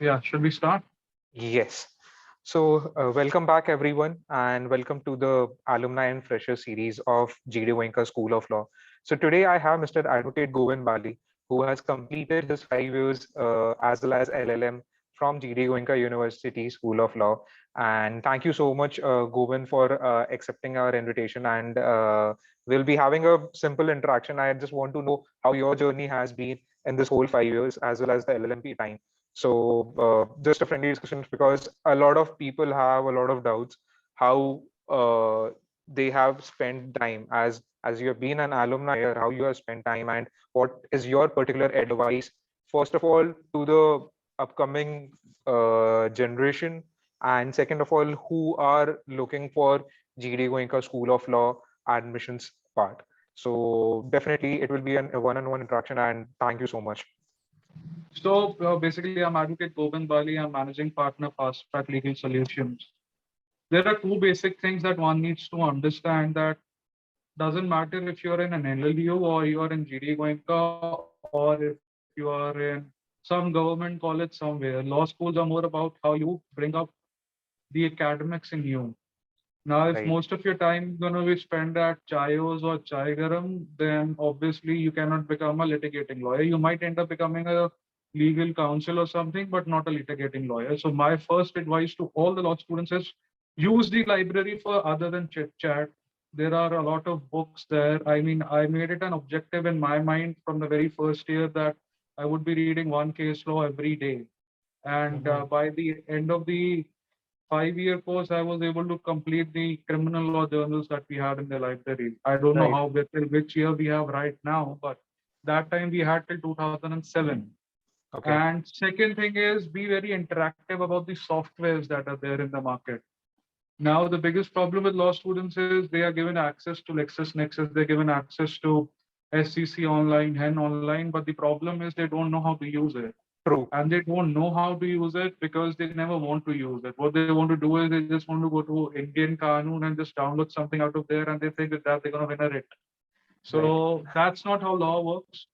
Yeah, should we start? Yes. So, welcome back, everyone, and welcome to the Alumni and Fresher series of Goenka School of Law. So, today I have Mr. Advocate Govind Bali, who has completed his 5 years as well as LLM from Goenka University School of Law. And thank you so much, Govind, for accepting our invitation. And we'll be having a simple interaction. I just want to know how your journey has been in this whole 5 years, as well as the LLMP time. So just a friendly discussion because a lot of people have a lot of doubts how they have spent time as you have been an alumni here, how you have spent time and what is your particular advice, first of all, to the upcoming generation, and second of all, who are looking for GD Goenka School of Law admissions part. So definitely it will be a one-on-one interaction, and thank you so much. So basically, I'm Advocate Govind Bali. I'm managing partner Fast Track Legal Solutions. There are two basic things that one needs to understand that doesn't matter if you're in an LLU or you're in GD Goenka or if you are in some government college somewhere. Law schools are more about how you bring up the academics in you. Now, if Right, most of your time is going to be spent at chayos or chai garam, then obviously you cannot become a litigating lawyer. You might end up becoming a legal counsel or something, but not a litigating lawyer. So my first advice to all the law students is use the library for other than chit chat. There are a lot of books there. I mean, I made it an objective in my mind from the very first year that I would be reading one case law every day. And mhm, by the end of the 5 year course, I was able to complete the criminal law journals that we had in the library. I don't know right, how which year we have right now, but that time we had till 2007. okay. And second thing is be very interactive about the softwares that are there in the market. Now, the biggest problem with law students is they are given access to LexisNexis, they're given access to SCC online, HEN online, but the problem is they don't know how to use it, True. and they don't know how to use it because they never want to use it. What they want to do is they just want to go to Indian Kanun and just download something out of there, and they think that they're going to win a writ. Right. So that's not how law works.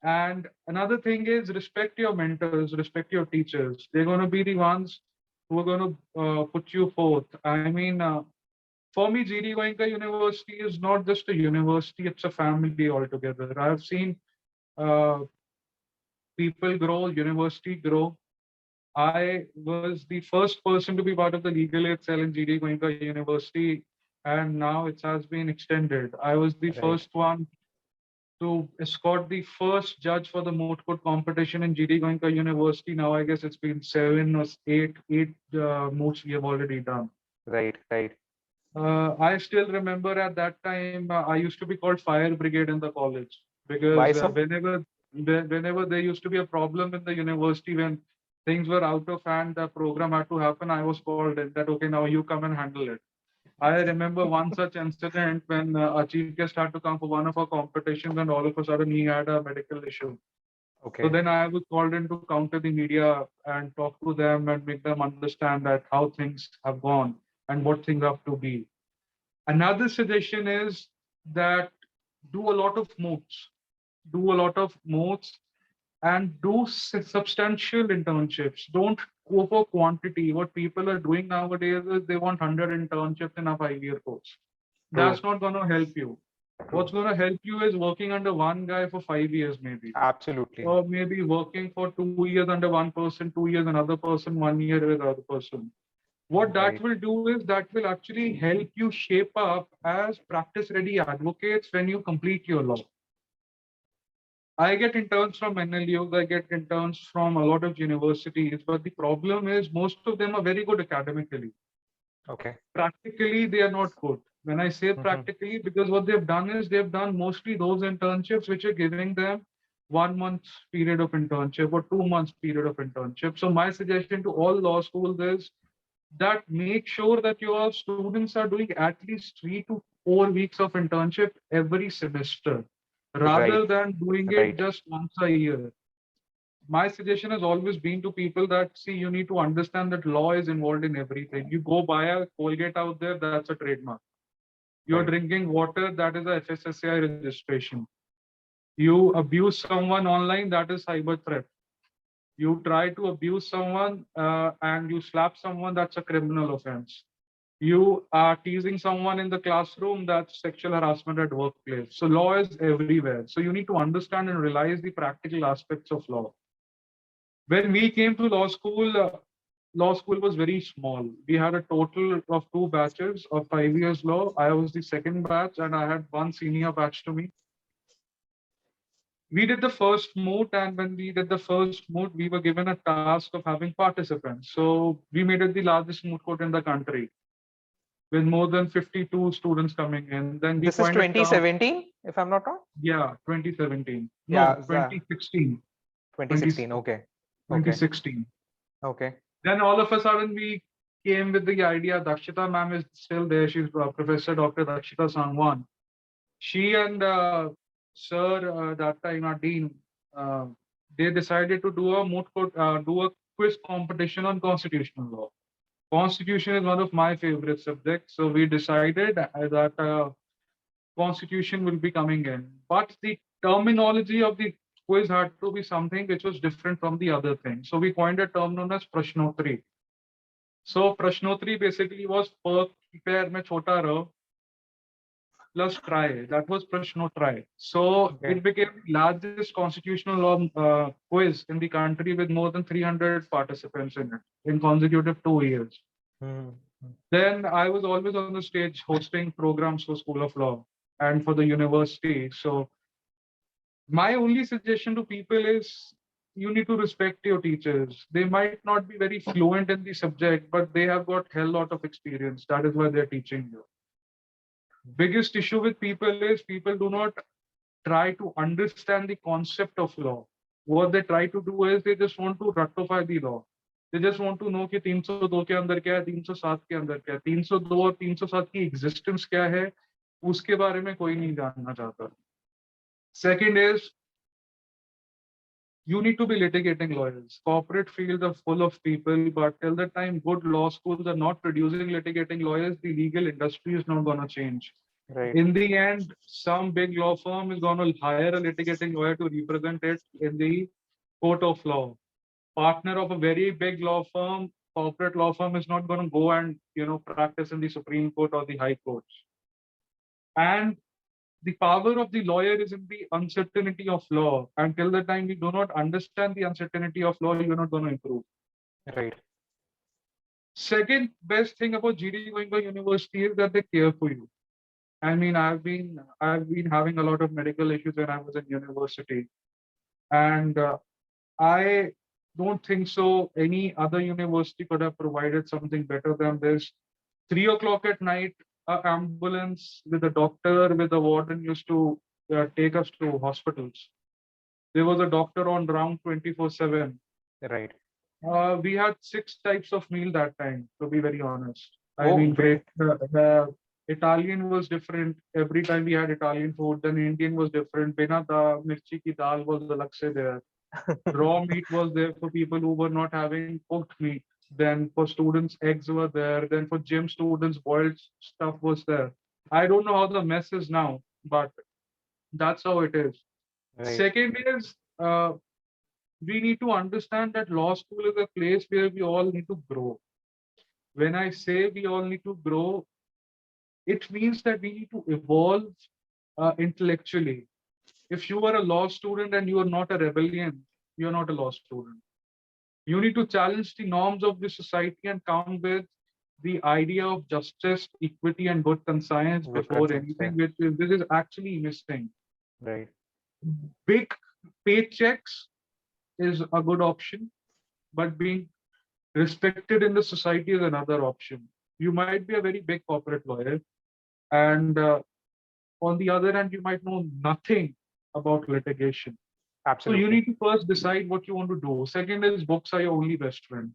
And another thing is respect your mentors, respect your teachers. They're going to be the ones who are going to put you forth. I mean, for me, GD Goenka University is not just a university; it's a family altogether. I've seen uh, people grow, university grow. I was the first person to be part of the legal aid cell in GD Goenka University, and now it has been extended. I was the Right. first one to escort the first judge for the moot court competition in GD Goenka University. Now I guess it's been seven or eight moots we have already done. Right. Right. I still remember at that time I used to be called Fire Brigade in the college because Why so? whenever there used to be a problem in the university when things were out of hand, the program had to happen. I was called in that okay, now you come and handle it. I remember one such incident when a chief guest had to come for one of our competitions, and all of a sudden he had a medical issue. So Okay. then I was called in to counter the media and talk to them and make them understand that how things have gone and what things have to be. Another suggestion is that do a lot of moots, do a lot of moots and do substantial internships. Don't go for quantity. What people are doing nowadays is they want 100 internships in a 5 year course. That's True. not going to help you. What's True. going to help you is working under one guy for 5 years, maybe, Absolutely. or maybe working for 2 years under one person, 2 years another person, 1 year with other person. What that Right. will do is that will actually help you shape up as practice ready advocates when you complete your law. I get interns from NLUs, I get interns from a lot of universities, but the problem is most of them are very good academically. Okay. Practically, they are not good. When I say Mhm. practically, because what they've done is they've done mostly those internships which are giving them 1 month period of internship or 2 months period of internship. So my suggestion to all law schools is that make sure that your students are doing at least 3 to 4 weeks of internship every semester Right. rather than doing it Right. just once a year. My suggestion has always been to people that see you need to understand that law is involved in everything. You go buy a Colgate out there, that's a trademark. You're Right. drinking water, that is a FSSAI registration. You abuse someone online, that is cyber threat. You try to abuse someone and you slap someone, that's a criminal offense. You are teasing someone in the classroom, that's sexual harassment at workplace. So law is everywhere. So you need to understand and realize the practical aspects of law. When we came to law school was very small. We had a total of 2 batches of 5 years law. I was the second batch and I had one senior batch to me. We did the first moot, and when we did the first moot, we were given a task of having participants. So we made it the largest moot court in the country with more than 52 students coming in. Then we This is coined a term. 2017, if I'm not wrong. Yeah, 2017. Yeah, No, 2016. 2016. Okay. Okay. 2016. Okay. Then all of a sudden we came with the idea. Dakshita ma'am is still there. She's Professor Dr. Dakshita Sangwan. She and Sir that time, our dean, uh, they decided to do a do a quiz competition on constitutional law. Constitution is one of my favorite subjects, so we decided that constitution will be coming in. But the terminology of the quiz had to be something which was different from the other thing. So we coined a term known as Prashnotri. So Prashnotri basically was per pair mein chota ra plus try. That was Prashnotri. So Okay. it became the largest constitutional law quiz in the country with more than 300 participants in it in consecutive 2 years. Hmm. Then I was always on the stage hosting programs for School of Law and for the university. So my only suggestion to people is you need to respect your teachers. They might not be very fluent in the subject, but they have got hell lot of experience. That is why they're teaching you. Biggest issue with people is people do not try to understand the concept of law. What they try to do is they just want to rectify the law. They just want to know कि 302 के अंदर क्या है, 307 के अंदर क्या है, 302 और 307 की existence क्या है, उसके बारे में कोई नहीं जानना चाहता. Second is you need to be litigating lawyers. Corporate fields are full of people, but till the time good law schools are not producing litigating lawyers, the legal industry is not going to change. Right. In the end, some big law firm is going to hire a litigating lawyer to represent it in the court of law. Partner of a very big law firm, corporate law firm, is not going to go and practice in the Supreme Court or the High Courts. And the power of the lawyer is in the uncertainty of law. Until the time we do not understand the uncertainty of law, you're not going to improve. Right. Second best thing about GD Goenka University is that they care for you. I mean, I've been having a lot of medical issues when I was in university, and I don't think so. Any other university could have provided something better than this. 3 o'clock at night, an ambulance with a doctor, with a warden used to take us to hospitals. There was a doctor on round 24/7. Right. We had 6 types of meal that time, to be very honest. I Oh, mean, great. the Italian was different. Every time we had Italian food, then Indian was different. Bina da mirchi ki dal was alag se there. Raw meat was there for people who were not having cooked meat. Then for students, eggs were there. Then for gym students, boiled stuff was there. I don't know how the mess is now, but that's how it is. Right. Second is we need to understand that law school is a place where we all need to grow. When I say we all need to grow, it means that we need to evolve intellectually. If you are a law student and you are not a rebellion, you're not a law student. You need to challenge the norms of the society and come with the idea of justice, equity, and good conscience Good before conscience, anything, which is this is actually missing. Right. Big paychecks is a good option, but being respected in the society is another option. You might be a very big corporate lawyer, and on the other hand, you might know nothing about litigation. So you Absolutely. need to first decide what you want to do. Second is books are your only best friend.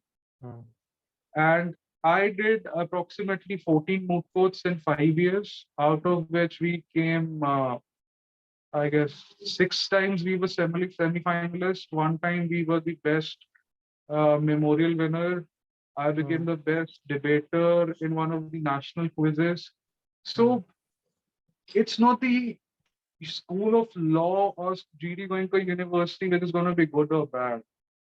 And I did approximately 14 moot courts in 5 years, out of which we came, I guess, 6 times we were semi-finalists. One time we were the best memorial winner. I became the best debater in one of the national quizzes. So it's not the School of Law or GD Goenka University which is going to be good or bad.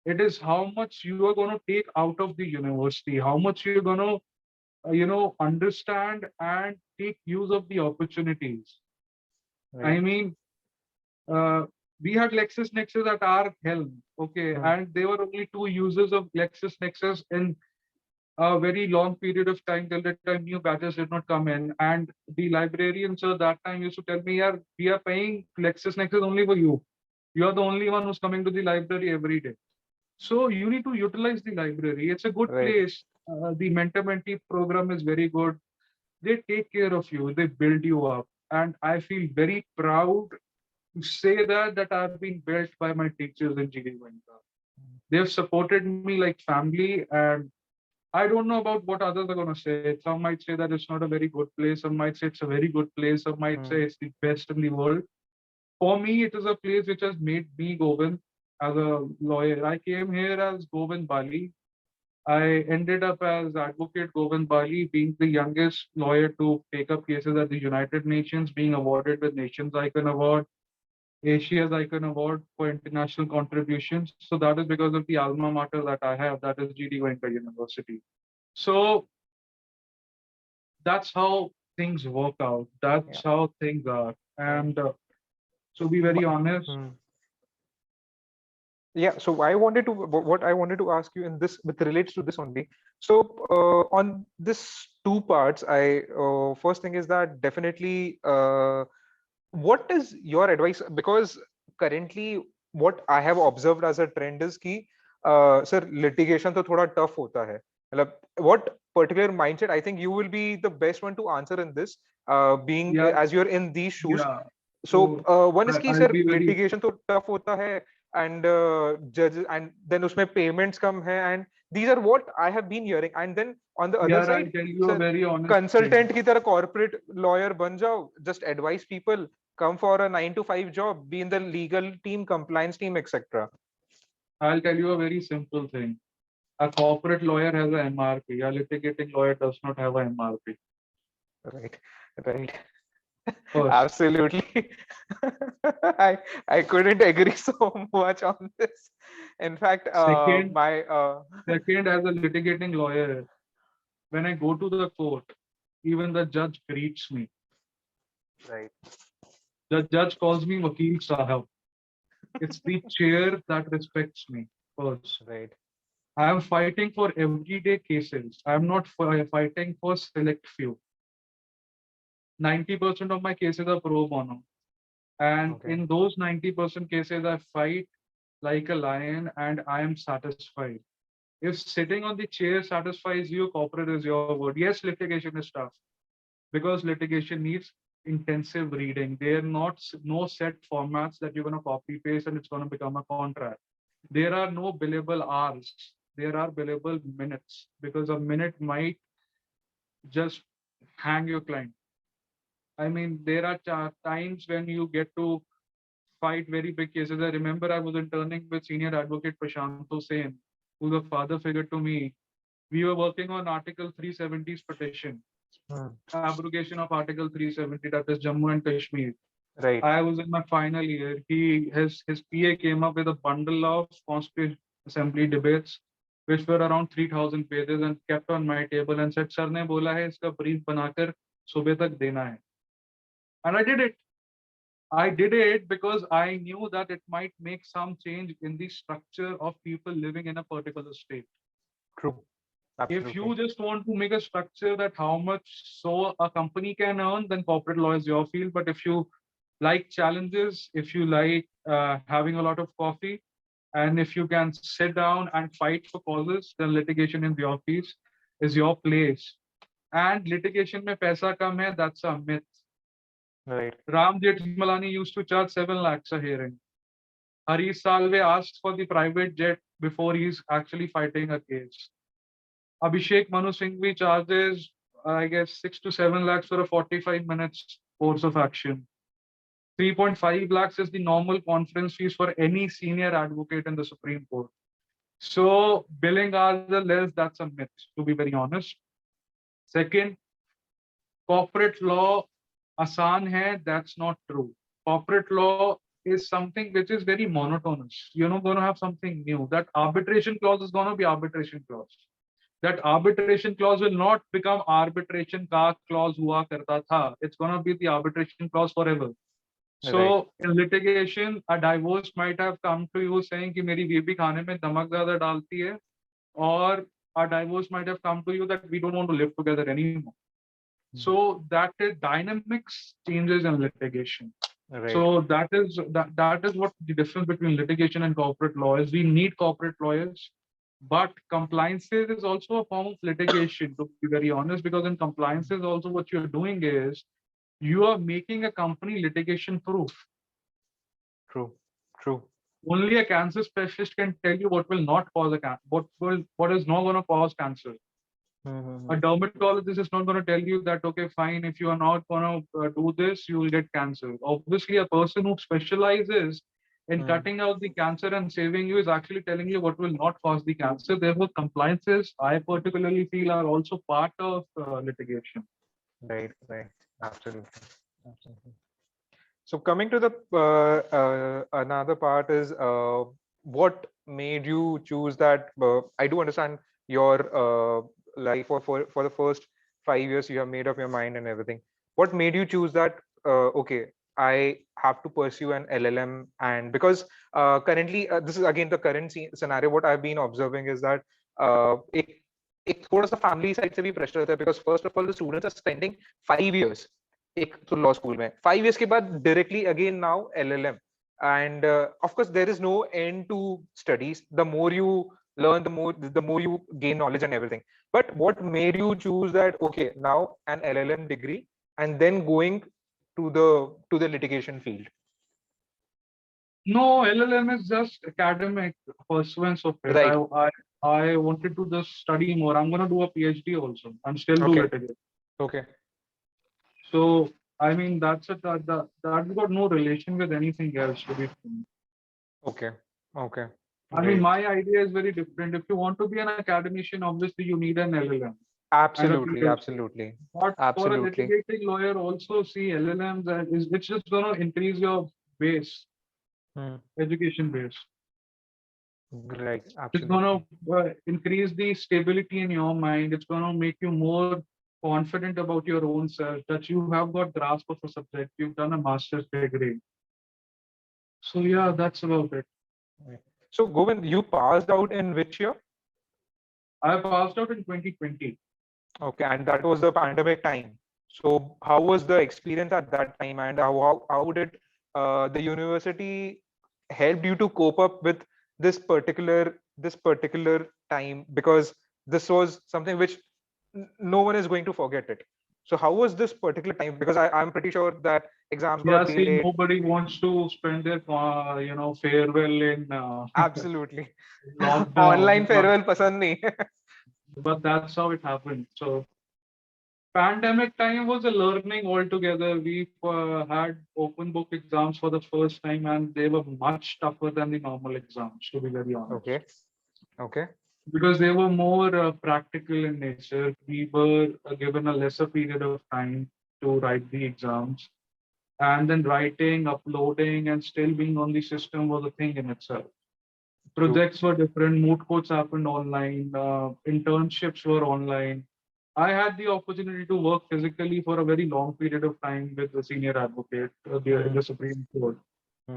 It is how much you are going to take out of the university, how much you're going to, understand and take use of the opportunities. Right. I mean, uh, we had LexisNexis at our helm, okay, Hmm. and there were only two users of LexisNexis in a very long period of time till the time new batches did not come in. And the librarian sir that time used to tell me, yeah, we are paying LexisNexis only for you. You are the only one who's coming to the library every day. So you need to utilize the library. It's a good Right. place. The mentor mentee program is very good. They take care of you. They build you up. And I feel very proud to say that I've been built by my teachers in GD Goenka. They've supported me like family, and I don't know about what others are going to say. Some might say that it's not a very good place. Some might say it's a very good place. Some might Hmm. say it's the best in the world. For me, it is a place which has made me Govind as a lawyer. I came here as Govind Bali. I ended up as Advocate Govind Bali, being the youngest lawyer to take up cases at the United Nations, being awarded with Nations Icon Award, Asia's Icon Award for international contributions. So that is because of the alma mater that I have, that is GD Goenka University. So that's how things work out. Yeah. That's how things are. Right. And to be very honest, Hmm. Yeah, so I wanted to what I wanted to ask you in this with relates to this only. So on this two parts, I first thing is that definitely what is your advice? Because currently what I have observed as a trend is कि sir litigation तो थोड़ा tough होता है. मतलब what particular mindset? I think you will be the best one to answer in this, being yeah, as you're in these shoes. yeah. So So one is कि I'll sir be very, litigation तो tough होता है and judges and then उसमें payments कम है and these are what I have been hearing and then on the other yeah, I'll side tell you a sir very honest thing. consultant की तरह corporate lawyer बन जाओ just advise people come for a 9 to 5 job be in the legal team compliance team etc. I'll tell you a very simple thing. A corporate lawyer has a MRP. A litigating lawyer does not have a MRP. Right, right. First. Absolutely. I couldn't agree so much on this. In fact, Second, my second, as a litigating lawyer, when I go to the court, even the judge greets me. right, The judge calls me Vakil Sahab. It's the chair that respects me first. right, I am fighting for everyday cases. I am not fighting for select few. 90% of my cases are pro bono. And okay, in those 90% cases, I fight like a lion and I am satisfied. If sitting on the chair satisfies you, corporate is your word. Yes, litigation is tough because litigation needs intensive reading. There are not no set formats that you're going to copy paste and it's going to become a contract. There are no billable hours. There are billable minutes because a minute might just hang your client. I mean, there are times when you get to fight very big cases. I remember I was interning with senior advocate Prashant Hussain, who's a father figure to me. We were working on Article 370's petition, hmm, abrogation of Article 370, that is Jammu and Kashmir. right, I was in my final year. His PA came up with a bundle of Constituent Assembly debates, which were around 3,000 pages, and kept on my table and said, "Sir ने बोला है इसका brief बनाकर सुबह तक देना है." And I did it. I did it because I knew that it might make some change in the structure of people living in a particular state. true, If absolutely, you just want to make a structure that how much so a company can earn, then corporate law is your field. But if you like challenges, if you like having a lot of coffee, and if you can sit down and fight for causes, then litigation in your piece is your place. And litigation mein paisa kam hai, that's a myth. right, Ram Jethmalani used to charge 7 lakhs a hearing. Harish Salve asks for the private jet before he's actually fighting a case. Abhishek Manu Singhvi charges, I guess, 6 to 7 lakhs for a 45 minutes course of action. 3.5 lakhs is the normal conference fees for any senior advocate in the Supreme Court. So billing hours are less, that's a myth, to be very honest. Second, corporate law आसान है, that's not true. Corporate law is something which is very monotonous. You're not going to have something new. That arbitration clause is going to be arbitration clause. That arbitration clause will not become arbitration ka clause hua karta tha. It's going to be the arbitration clause forever. Right. So in litigation, a divorce might have come to you saying कि मेरी बीवी खाने में नमक ज़्यादा डालती है, or a divorce might have come to you that we don't want to live together anymore. So that is dynamics changes in litigation. Right. So that is what the difference between litigation and corporate law is. We need corporate lawyers, but compliances is also a form of litigation, to be very honest, because in compliances also what you're doing is you are making a company litigation proof. True. True. Only a cancer specialist can tell you what will not cause a what is not going to cause cancer. A dermatologist is not going to tell you that, okay, fine, if you are not going to do this, you will get cancer. Obviously, a person who specializes in cutting out the cancer and saving you is actually telling you what will not cause the cancer. Therefore, compliances, I particularly feel, are also part of litigation. Right. Right. Absolutely. Absolutely. So coming to the another part is what made you choose that? I do understand your life for the first 5 years you have made up your mind and everything. What made you choose that? Okay, I have to pursue an LLM, and because currently this is again the current scenario. What I've been observing is that एक एक थोड़ा सा family side से भी pressure रहता है, because first of all the students are spending 5 years एक तो लॉ स्कूल में 5 years के बाद directly again now LLM, and of course there is no end to studies. The more you learn, the more you gain knowledge and everything. But what made you choose that, okay, now an LLM degree and then going to the litigation field? No, LLM is just academic pursuance of it. Right. I wanted to just study more. I'm going to do a PhD also. I'm still do Okay. litigation. Okay. So, I mean, that's it. That's got no relation with anything else, to be frank. Okay. Okay. I mean, Great. my idea is very different. If you want to be an academician, obviously you need an LLM and a Absolutely. PhD. Absolutely. But for a Absolutely. litigating lawyer, also see LLMs is it's just going to increase your base, education base. Right. It's going Absolutely. to increase the stability in your mind. It's going to make you more confident about your own self, that you have got grasp of a subject. You've done a master's degree. So yeah, that's about it. Right. So Govind, you passed out in which year? I passed out in 2020. Okay, and that was the pandemic time. So how was the experience at that time, and how did the university help you to cope up with this particular time? Because this was something which no one is going to forget it. So how was this particular time? Because I'm pretty sure that exams Yeah, got see, delayed. nobody wants to spend their farewell in Absolutely. lockdown. Online farewell pasand nahi. But that's how it happened. So pandemic time was a learning altogether. We had open book exams for the first time, and they were much tougher than the normal exams, to be very honest, Okay. Okay. because they were more practical in nature. We were given a lesser period of time to write the exams, and then writing, uploading, and still being on the system was a thing in itself. True. Projects were different, moot courts happened online, internships were online. I had the opportunity to work physically for a very long period of time with the senior advocate in the Supreme Court,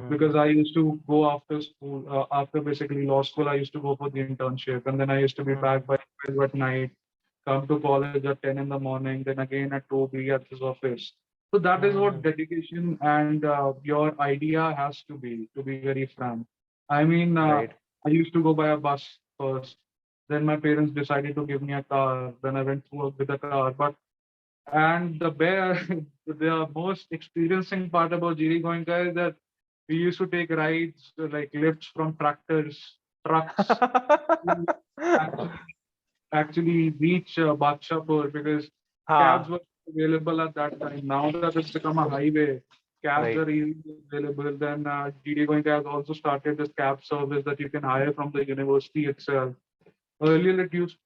because I used to go after school, after basically law school, I used to go for the internship, and then I used to be back by 12 at night, come to college at 10 in the morning, then again at 2 be at his office. So that is what dedication and your idea has to be very frank. I mean, Right. I used to go by a bus first. Then my parents decided to give me a car. Then I went through with a car. But and the bear, the most experiencing part about GD Goenka is that we used to take rides like lifts from tractors, trucks, to actually actually reach Badshahpur, because cabs Ha. were available at that time. Now that it's become a highway, cabs Right. are easily available. Then GD Goenka has also started this cab service that you can hire from the university itself. Earlier, it used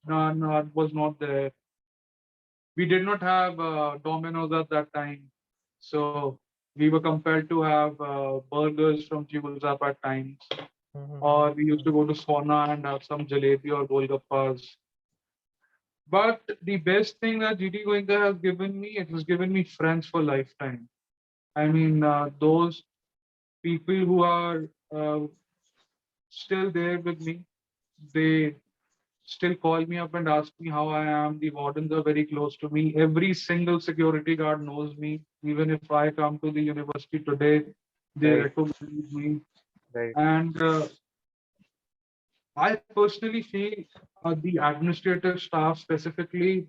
was not there. We did not have Domino's at that time. So We were compelled to have burgers from Jules up at times, or we used Mhm. to go to sauna and have some jalebi or golgappas. But the best thing that GT Goenka has given me, it has given me friends for lifetime. I mean, those people who are still there with me, they still call me up and ask me how I am. The wardens are very close to me. Every single security guard knows me. Even if I come to the university today, they Right, recognize me. right. And I personally feel the administrative staff specifically,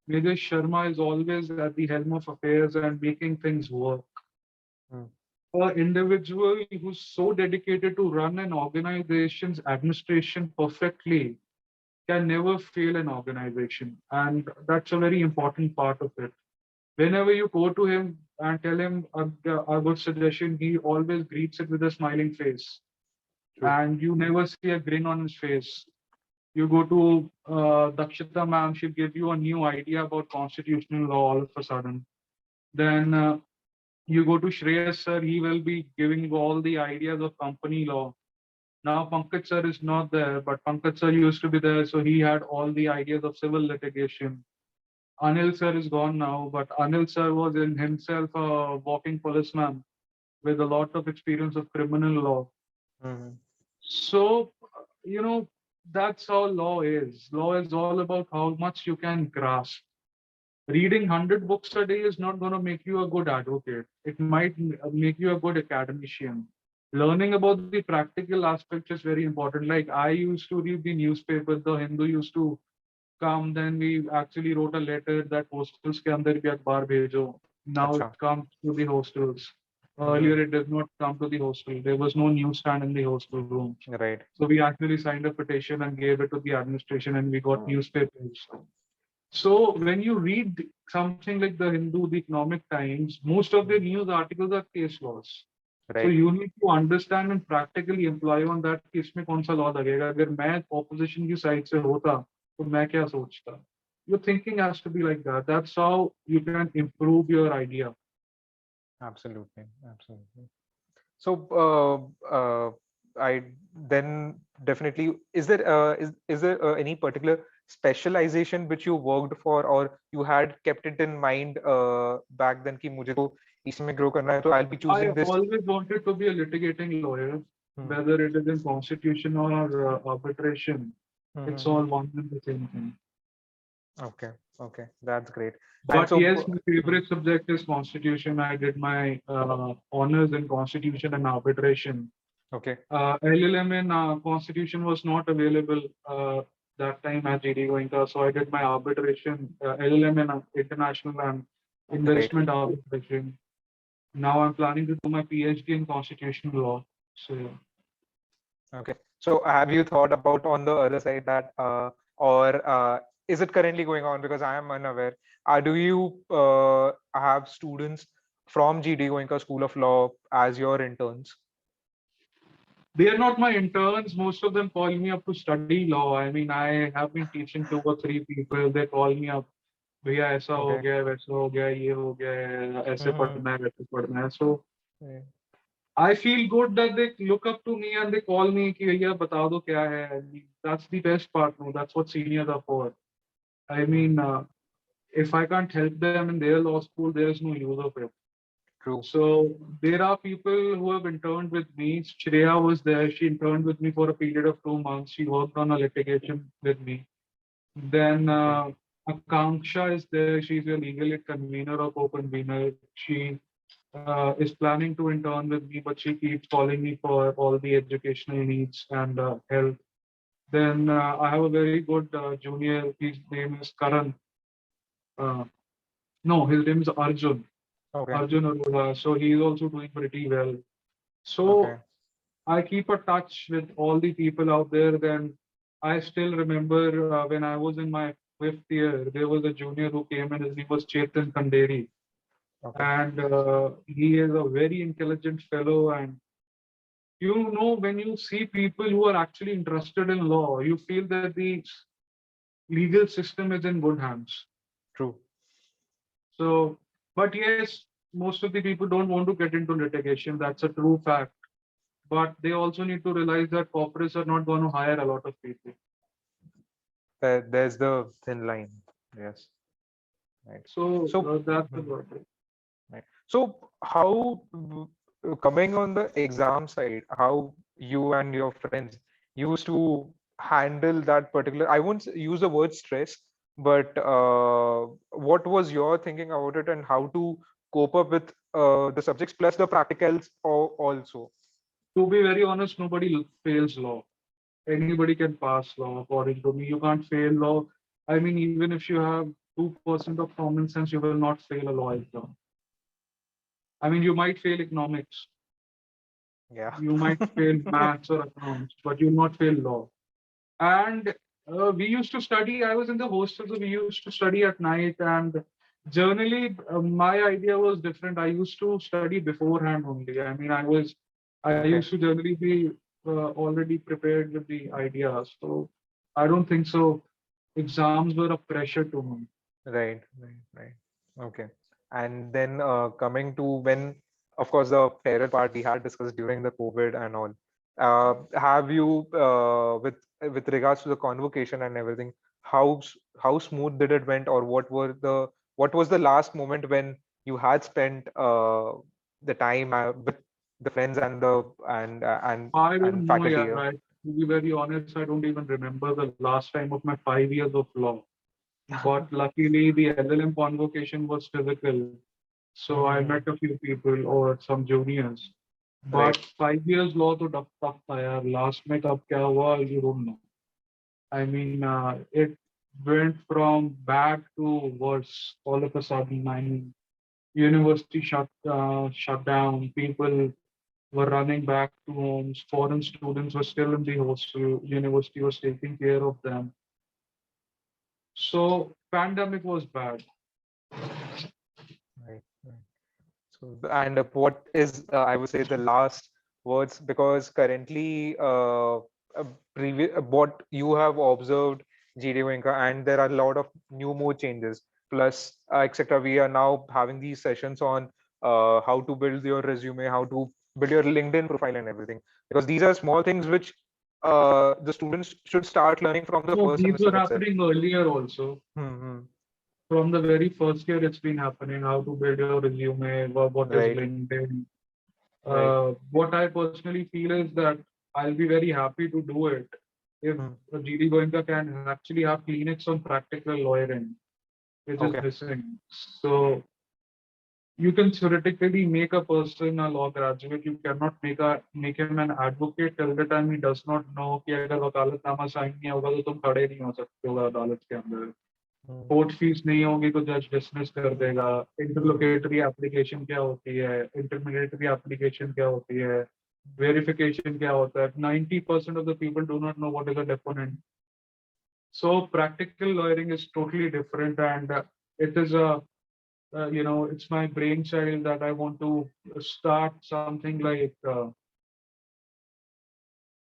Major Sharma is always at the helm of affairs and making things work. Mm. An individual who's so dedicated to run an organization's administration perfectly can never fail an organization. And that's a very important part of it. Whenever you go to him and tell him a good suggestion, he always greets it with a smiling face. True. And you never see a grin on his face. You go to Dakshita ma'am, she'll give you a new idea about constitutional law all of a sudden. Then you go to Shreyas sir, he will be giving you all the ideas of company law. Now Pankaj sir is not there, but Pankaj sir used to be there, so he had all the ideas of civil litigation. Anil sir is gone now, but Anil sir was in himself a walking policeman with a lot of experience of criminal law. Mhm. So, that's how law is. Law is all about how much you can grasp. Reading 100 books a day is not going to make you a good advocate. It might make you a good academician. Learning about the practical aspects is very important. Like I used to read the newspaper, the Hindu used to come, then we actually wrote a letter that hostels के अंदर भी अखबार भेजो. Now it Acha. comes to the hostels. Earlier Mhm. it did not come to the hostel. There was no newsstand in the hostel rooms. Right. So we actually signed a petition and gave it to the administration and we got newspapers. So when you read something like the Hindu, the Economic Times, most of the Mhm. news articles are case laws. So Right. you need to understand and practically employ on that कि इसमें कौन सा law लगेगा. अगर मैं opposition की side से होता, तो मैं क्या सोचता? Your thinking has to be like that. That's how you can improve your idea. Absolutely. Absolutely. So, I then definitely, is there any particular specialization which you worked for, or you had kept it in mind back then कि मुझे तो इसी में grow करना है, तो I'll be I choosing this. always wanted to be a litigating lawyer, Hmm. whether it is in constitution or arbitration. Hmm, It's hmm, all hmm. one and the same thing. Okay, okay, that's great. And But so, yes, my hmm, favorite subject is constitution. I did my honors in constitution and arbitration. okay, LLM in constitution was not available that time at GD Goenka, so I did my arbitration, LLM in international and great. investment arbitration. Now I'm planning to do my PhD in constitutional law. So Okay. So have you thought about on the other side that or is it currently going on? Because I am unaware. Do you have students from GD Goenka School of Law as your interns? they are not my interns. Most of them call me up to study law. I mean, I have been teaching two or three people. They call me up. भैया ऐसा हो Okay. गया वैसा हो गया ये हो गया है ऐसे Mm-hmm. पढ़ना है वैसे पढ़ना है so Yeah. I feel good that they look up to me and they call me कि भैया बता दो क्या है. I mean, that's the best part. No, that's what seniors are for. I Mm. mean, if I can't help them in their law school, there is no use of it. True. So there are people who have interned with me. Shreya was there. She interned with me for a period of 2 months. She worked on a litigation with me. Then Okay. Akanksha is there. She's a legal aid convener or co-convener. She is planning to intern with me, but she keeps calling me for all the educational needs and help. Then I have a very good junior. His name is Karan. Uh, no, his name is Arjun. Okay. Arjun Arora. So he is also doing pretty well. Okay. So I keep a touch with all the people out there. Then I still remember when I was in my fifth year, there was a junior who came and his name was Chetan Kanderi. Okay. And he is a very intelligent fellow. And when you see people who are actually interested in law, you feel that the legal system is in good hands. True. So, but yes, most of the people don't want to get into litigation. That's a true fact. But they also need to realize that corporates are not going to hire a lot of people. There's the thin line. Yes. Right. So So, that's mhm, about it. right. So how coming on the exam side, how you and your friends used to handle that particular, I won't use the word stress, but what was your thinking about it and how to cope up with the subjects plus the practicals also? To be very honest, nobody fails law. Anybody can pass law, according to me. You can't fail law. I mean, even if you have 2% of common sense, you will not fail a law exam. I mean, you might fail economics, Yeah. you might fail maths or accounts, but you'll not fail law. And we used to study, I was in the hostel, so we used to study at night. And generally, my idea was different. I used to study beforehand only. I mean, I used Okay. to generally be already prepared with the ideas. So I don't think so. Exams were a pressure to me. Right, right, right. Okay. And then coming to when, of course, the fairer part we had discussed during the COVID and all. Have you, with regards to the convocation and everything, how smooth did it went, or what was the last moment when you had spent the time with the friends and the I and don't know, faculty yeah. here? To be very honest, I don't even remember the last time of my 5 years of law. But luckily, the LLM convocation was physical. So I met Mhm. a few people or some juniors. Right. But 5 years law to tough था यार. Last में कब क्या हुआ, you don't know. I mean, it went from bad to worse all of a sudden. I mean, university shut down. People were running back to homes. Foreign students were still in the hostel. University was taking care of them. So pandemic was bad. Right. Right. So, and what is, I would say, the last words? Because currently, what you have observed, GD Goenka, and there are a lot of new more changes, plus, etc. We are now having these sessions on how to build your resume, how to build your LinkedIn profile, and everything. Because these are small things which the students should start learning from the So first these semester were itself. happening earlier also. Hmm. From the very first year, it's been happening. How to build your resume, what is Right. LinkedIn. Right. What I personally feel is that I'll be very happy to do it if Hmm. GD Goenka can actually have clinics on practical lawyering, which is Okay. missing. So you can theoretically make a person a law graduate. You cannot make him an advocate till the time he does not know कि अगर वकालतनामा sign नहीं होगा तो तुम खड़े नहीं हो सकते हो अदालत के अंदर. Hmm. कोर्ट फीस नहीं होगी तो जज डिसमिस कर देगा. Hmm. इंटरलोकेटरी एप्लीकेशन क्या होती है, इंटरमीडिएटरी एप्लीकेशन क्या होती है, वेरिफिकेशन क्या होता है. 90% of the people do not know what is a deponent. So practical lawyering is totally different. And it is a it's my brainchild that I want to start something like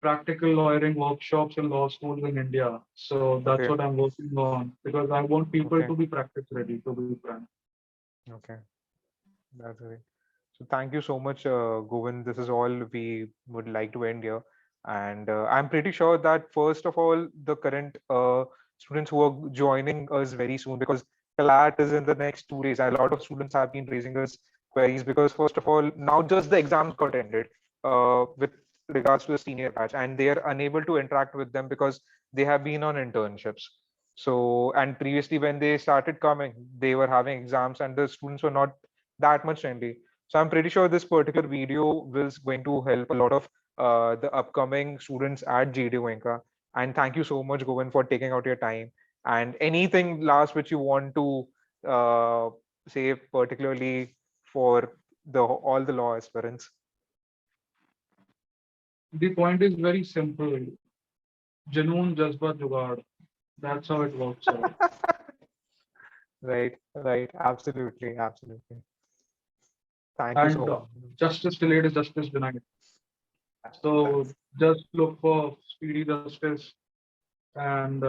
practical lawyering workshops in law schools in India. So that's Okay. what I'm working on because I want people to Okay. be practice ready, to be frank. Okay. That's great. So thank you so much, Govind. This is all we would like to end here. And I'm pretty sure that first of all, the current students who are joining us very soon, because CLAT is in the next 2 days, and a lot of students have been raising us queries because first of all, now just the exams got ended with regards to the senior batch, and they are unable to interact with them because they have been on internships. So, and previously when they started coming, they were having exams, and the students were not that much friendly. So I'm pretty sure this particular video is going to help a lot of the upcoming students at GD Goenka. And thank you so much, Govind, for taking out your time. And anything last which you want to uh, say, particularly for the all the law aspirants. The point is very simple. Janoon Jazba Jugaad. That's how it works out. Right, right, absolutely, absolutely. Thank you And so much. justice delayed is justice denied. So That's just look for speedy justice. And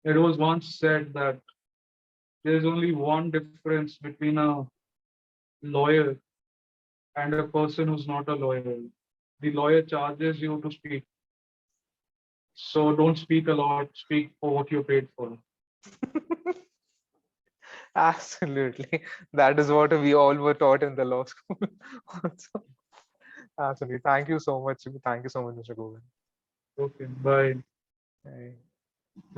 it was once said that there's only one difference between a lawyer and a person who's not a lawyer. The lawyer charges you to speak. So don't speak a lot, speak for what you're paid for. Absolutely. That is what we all were taught in the law school. Also. Absolutely. Thank you so much. Thank you so much, Mr. Govind. Okay, bye. Bye.